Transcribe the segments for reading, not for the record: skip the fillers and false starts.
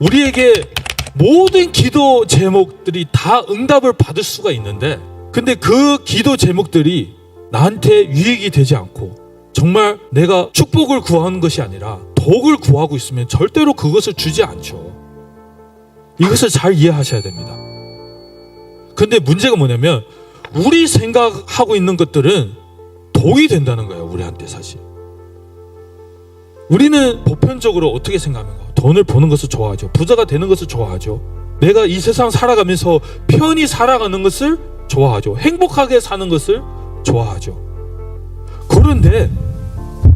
우리에게 모든 기도 제목들이 다 응답을 받을 수가 있는데, 근데 그 기도 제목들이 나한테 유익이 되지 않고 정말 내가 축복을 구하는 것이 아니라 독을 구하고 있으면 절대로 그것을 주지 않죠. 이것을 잘 이해하셔야 됩니다. 근데 문제가 뭐냐면 우리 생각하고 있는 것들은 독이 된다는 거예요. 우리한테 사실 우리는 보편적으로 어떻게 생각하는가? 돈을 버는 것을 좋아하죠. 부자가 되는 것을 좋아하죠. 내가 이 세상 살아가면서 편히 살아가는 것을 좋아하죠. 행복하게 사는 것을 좋아하죠. 그런데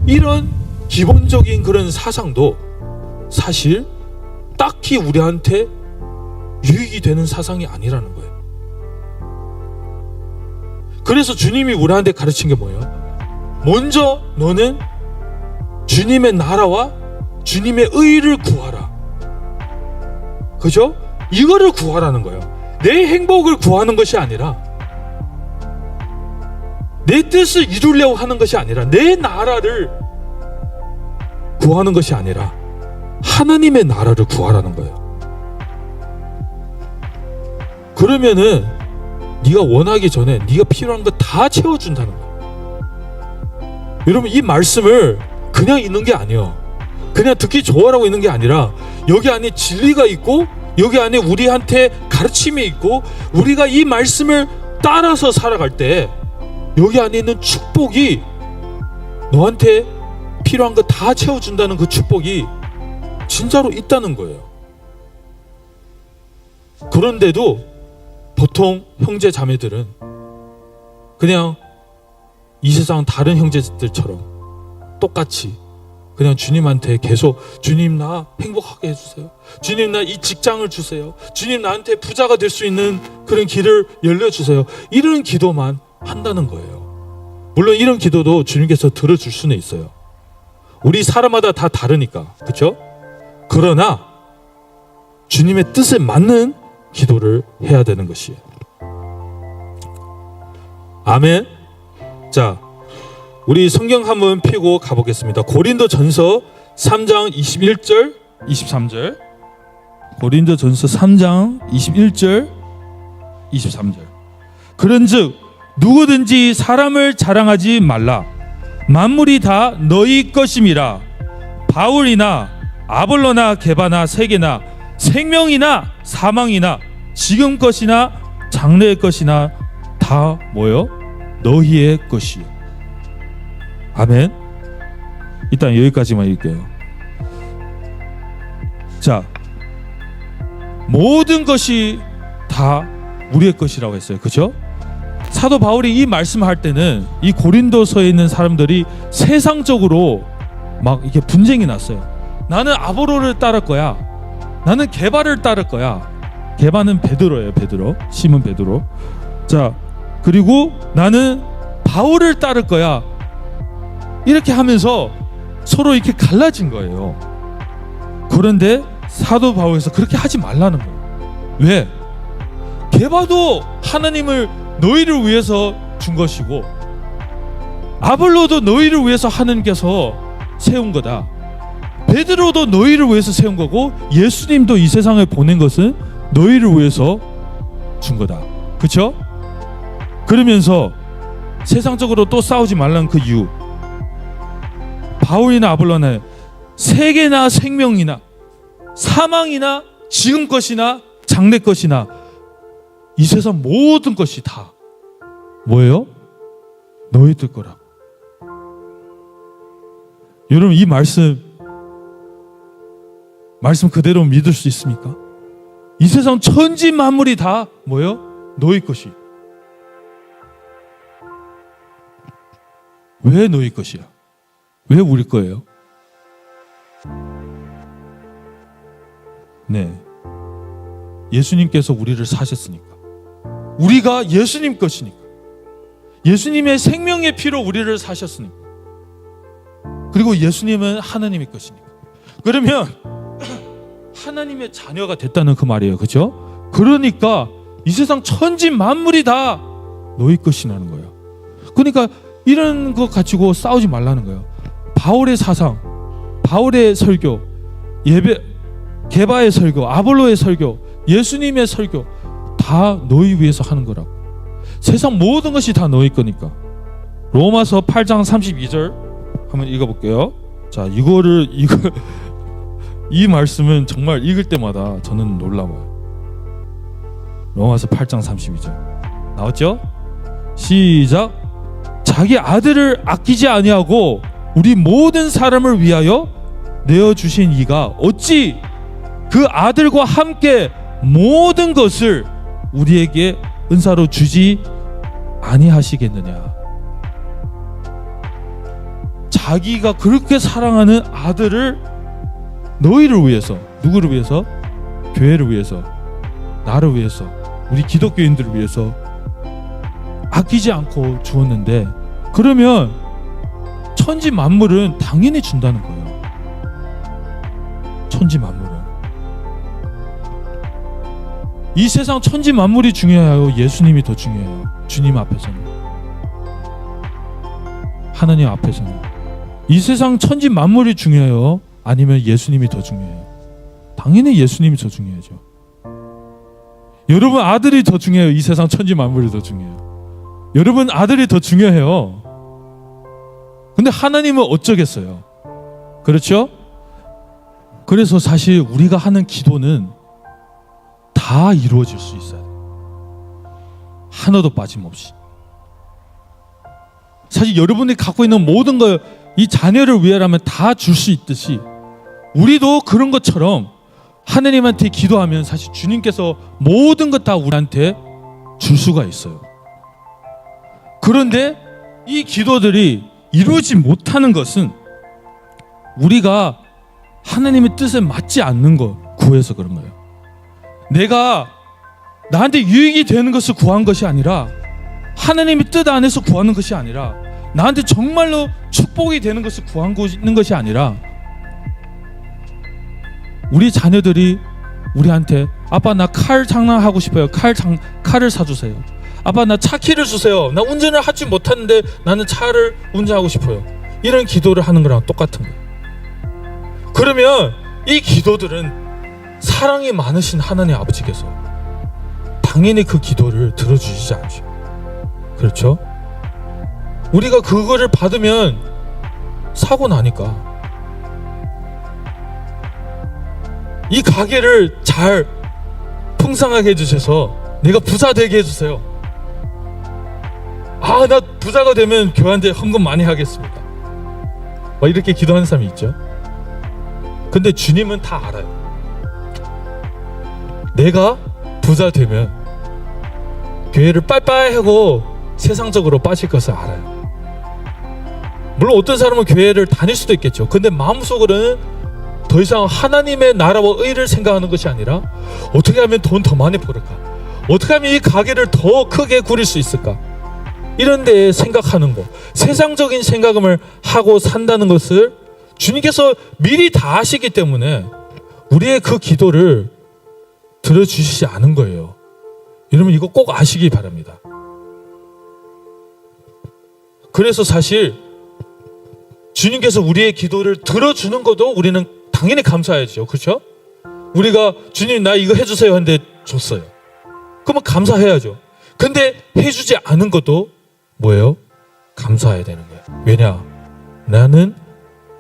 이런 기본적인 그런 사상도 사실 딱히 우리한테 유익이 되는 사상이 아니라는 거예요. 그래서 주님이 우리한테 가르친 게 뭐예요? 먼저 너는 주님의 나라와 주님의 의를 구하라. 그죠? 이거를 구하라는 거예요. 내 행복을 구하는 것이 아니라, 내 뜻을 이루려고 하는 것이 아니라, 내 나라를 구하는 것이 아니라 하나님의 나라를 구하라는 거예요. 그러면은 네가 원하기 전에 네가 필요한 거 다 채워준다는 거예요. 여러분, 이 말씀을 그냥 있는 게 아니에요. 그냥 듣기 좋아라고 있는 게 아니라 여기 안에 진리가 있고 여기 안에 우리한테 가르침이 있고 우리가 이 말씀을 따라서 살아갈 때 여기 안에 있는 축복이, 너한테 필요한 거 다 채워준다는 그 축복이 진짜로 있다는 거예요. 그런데도 보통 형제 자매들은 그냥 이 세상 다른 형제들처럼 똑같이 그냥 주님한테 계속 주님 나 행복하게 해주세요. 주님 나 이 직장을 주세요. 주님 나한테 부자가 될 수 있는 그런 길을 열려주세요. 이런 기도만 한다는 거예요. 물론 이런 기도도 주님께서 들어줄 수는 있어요. 우리 사람마다 다 다르니까, 그렇죠? 그러나 주님의 뜻에 맞는 기도를 해야 되는 것이에요. 아멘. 자, 우리 성경 한번 펴고 가보겠습니다. 고린도전서 3장 21절 23절. 고린도전서 3장 21절 23절. 그런즉 누구든지 사람을 자랑하지 말라. 만물이 다 너희 것임이라. 바울이나 아볼로나 게바나 세계나 생명이나 사망이나 지금 것이나 장래의 것이나 다 뭐요? 너희의 것이요. 아멘. 일단 여기까지만 읽게요. 자, 모든 것이 다 우리의 것이라고 했어요. 그렇죠? 사도 바울이 이 말씀할 때는 이 고린도서에 있는 사람들이 세상적으로 막 이렇게 분쟁이 났어요. 나는 아볼로를 따를 거야. 나는 게바를 따를 거야. 게바는 베드로예요. 베드로. 시몬 베드로. 자, 그리고 나는 바울을 따를 거야. 이렇게 하면서 서로 이렇게 갈라진 거예요. 그런데 사도 바울에서 그렇게 하지 말라는 거예요. 왜? 게바도 하나님을 너희를 위해서 준 것이고 아볼로도 너희를 위해서 하나님께서 세운 거다. 베드로도 너희를 위해서 세운 거고 예수님도 이 세상에 보낸 것은 너희를 위해서 준 거다. 그렇죠? 그러면서 세상적으로 또 싸우지 말라는 그 이유, 바울이나 아볼로나 세계나 생명이나 사망이나 지금 것이나 장래 것이나 이 세상 모든 것이 다 뭐예요? 너희들 거라고. 여러분, 이 말씀 그대로 믿을 수 있습니까? 이 세상 천지 만물이 다 뭐예요? 너희 것이. 왜 너희 것이야? 왜 우리 거예요? 네, 예수님께서 우리를 사셨으니까. 우리가 예수님 것이니까. 예수님의 생명의 피로 우리를 사셨으니까. 그리고 예수님은 하나님의 것이니까. 그러면 하나님의 자녀가 됐다는 그 말이에요. 그렇죠? 그러니까 이 세상 천지 만물이 다 너희 것이라는 거예요. 그러니까 이런 거 가지고 싸우지 말라는 거예요. 바울의 사상, 바울의 설교, 예배, 게바의 설교, 아볼로의 설교, 예수님의 설교 다 너희 위해서 하는 거라고. 세상 모든 것이 다 너희 거니까. 로마서 8장 32절 한번 읽어볼게요. 자, 이 말씀은 정말 읽을 때마다 저는 놀라워요. 로마서 8장 32절 나왔죠? 시작. 자기 아들을 아끼지 아니하고 우리 모든 사람을 위하여 내어주신 이가 어찌 그 아들과 함께 모든 것을 우리에게 은사로 주지 아니하시겠느냐. 자기가 그렇게 사랑하는 아들을 너희를 위해서, 누구를 위해서? 교회를 위해서, 나를 위해서, 우리 기독교인들을 위해서 아끼지 않고 주었는데, 그러면 천지 만물은 당연히 준다는 거예요. 천지 만물은. 이 세상 천지 만물이 중요해요? 예수님이 더 중요해요? 주님 앞에서는, 하나님 앞에서는. 이 세상 천지 만물이 중요해요? 아니면 예수님이 더 중요해요? 당연히 예수님이 더 중요하죠. 여러분 아들이 더 중요해요? 이 세상 천지 만물이 더 중요해요? 여러분 아들이 더 중요해요. 근데 하나님은 어쩌겠어요? 그렇죠? 그래서 사실 우리가 하는 기도는 다 이루어질 수 있어요. 하나도 빠짐없이. 사실 여러분이 갖고 있는 모든 걸 이 자녀를 위하라면 다 줄 수 있듯이 우리도 그런 것처럼 하나님한테 기도하면 사실 주님께서 모든 것 다 우리한테 줄 수가 있어요. 그런데 이 기도들이 이루어지지 못하는 것은 우리가 하나님의 뜻에 맞지 않는 거 구해서 그런 거예요. 내가 나한테 유익이 되는 것을 구한 것이 아니라, 하나님의 뜻 안에서 구하는 것이 아니라, 나한테 정말로 축복이 되는 것을 구하는 것이 아니라, 우리 자녀들이 우리한테 아빠 나 칼 장난하고 싶어요. 칼을 사주세요. 아빠 나 차 키를 주세요. 나 운전을 하지 못하는데 나는 차를 운전하고 싶어요. 이런 기도를 하는 거랑 똑같은 거예요. 그러면 이 기도들은 사랑이 많으신 하나님 아버지께서 당연히 그 기도를 들어주시지 않죠. 그렇죠? 우리가 그거를 받으면 사고 나니까 이 가게를 잘 풍성하게 해주셔서 내가 부자 되게 해주세요. 아, 나 부자가 되면 교회한테 헌금 많이 하겠습니다. 막 이렇게 기도하는 사람이 있죠. 근데 주님은 다 알아요. 내가 부자 되면 교회를 빨빨 하고 세상적으로 빠질 것을 알아요. 물론 어떤 사람은 교회를 다닐 수도 있겠죠. 근데 마음속으로는 더 이상 하나님의 나라와 의를 생각하는 것이 아니라 어떻게 하면 돈 더 많이 벌을까? 어떻게 하면 이 가게를 더 크게 꾸릴 수 있을까? 이런 데 생각하는 거, 세상적인 생각을 하고 산다는 것을 주님께서 미리 다 아시기 때문에 우리의 그 기도를 들어주시지 않은 거예요. 여러분 이거 꼭 아시기 바랍니다. 그래서 사실 주님께서 우리의 기도를 들어주는 것도 우리는 당연히 감사해야죠. 그렇죠? 우리가 주님 나 이거 해주세요 하는데 줬어요. 그러면 감사해야죠. 근데 해주지 않은 것도 뭐예요? 감사해야 되는 거예요. 왜냐? 나는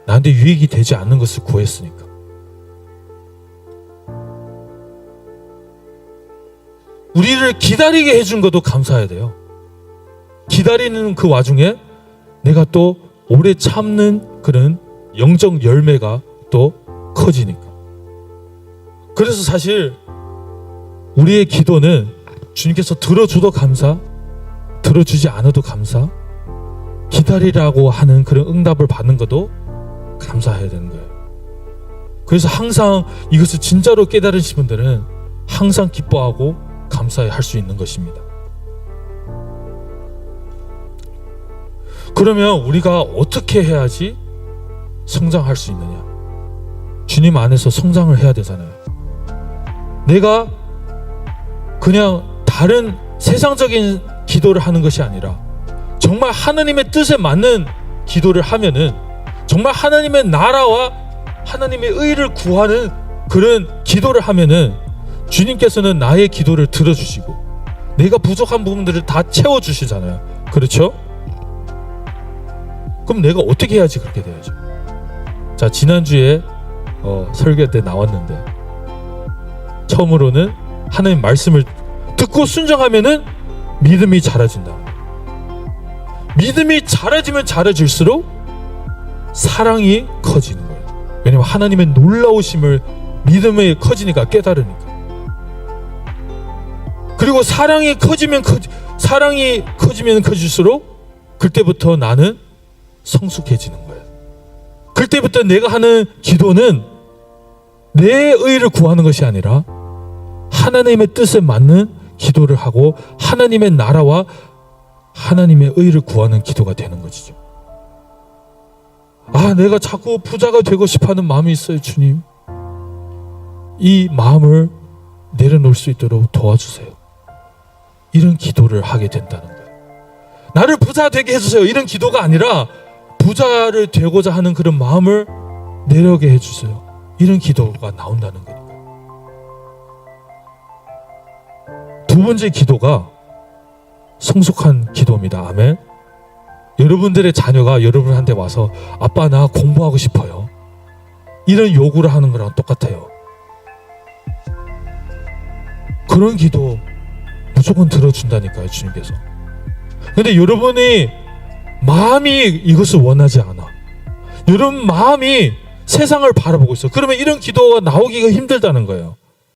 나한테 유익이 되지 않는 것을 구했으니까. 우리를 기다리게 해준 것도 감사해야 돼요. 기다리는 그 와중에 내가 또 오래 참는 그런 영적 열매가 또 커지니까. 그래서 사실 우리의 기도는 주님께서 들어줘도 감사, 들어주지 않아도 감사, 기다리라고 하는 그런 응답을 받는 것도 감사해야 되는 거예요. 그래서 항상 이것을 진짜로 깨달으신 분들은 항상 기뻐하고 감사해 할 수 있는 것입니다. 그러면 우리가 어떻게 해야지 성장할 수 있느냐? 주님 안에서 성장을 해야 되잖아요. 내가 그냥 다른 세상적인 기도를 하는 것이 아니라 정말 하나님의 뜻에 맞는 기도를 하면은 정말 하나님의 나라와 하나님의 의를 구하는 그런 기도를 하면은 주님께서는 나의 기도를 들어주시고 내가 부족한 부분들을 다 채워주시잖아요. 그렇죠? 그럼 내가 어떻게 해야지 그렇게 돼야죠? 자, 지난주에 설교 때 나왔는데 처음으로는 하나님 말씀을 듣고 순종하면은 믿음이 자라진다. 믿음이 자라지면 자라질수록 사랑이 커지는 거예요. 왜냐면 하나님의 놀라우심을 믿음이 커지니까 깨달으니까. 그리고 사랑이 커지면 커질수록 그때부터 나는 성숙해지는 거예요. 그때부터 내가 하는 기도는 내 의를 구하는 것이 아니라 하나님의 뜻에 맞는 기도를 하고 하나님의 나라와 하나님의 의를 구하는 기도가 되는 것이죠. 아, 내가 자꾸 부자가 되고 싶어하는 마음이 있어요, 주님. 이 마음을 내려놓을 수 있도록 도와주세요. 이런 기도를 하게 된다는 거예요. 나를 부자 되게 해주세요. 이런 기도가 아니라 부자를 되고자 하는 그런 마음을 내려게 해주세요. 이런 기도가 나온다는 거니까요. 두 번째 기도가 성숙한 기도입니다. 아멘. 여러분들의 자녀가 여러분한테 와서 아빠 나 공부하고 싶어요. 이런 요구를 하는 거랑 똑같아요. 그런 기도 무조건 들어준다니까요, 주님께서. 근데 여러분이 마음이 이것을 원하지 않아. 여러분 마음이 세상을 바라보고 있어. 그러면 이런 기도가 나오기가 힘들다는 거예요.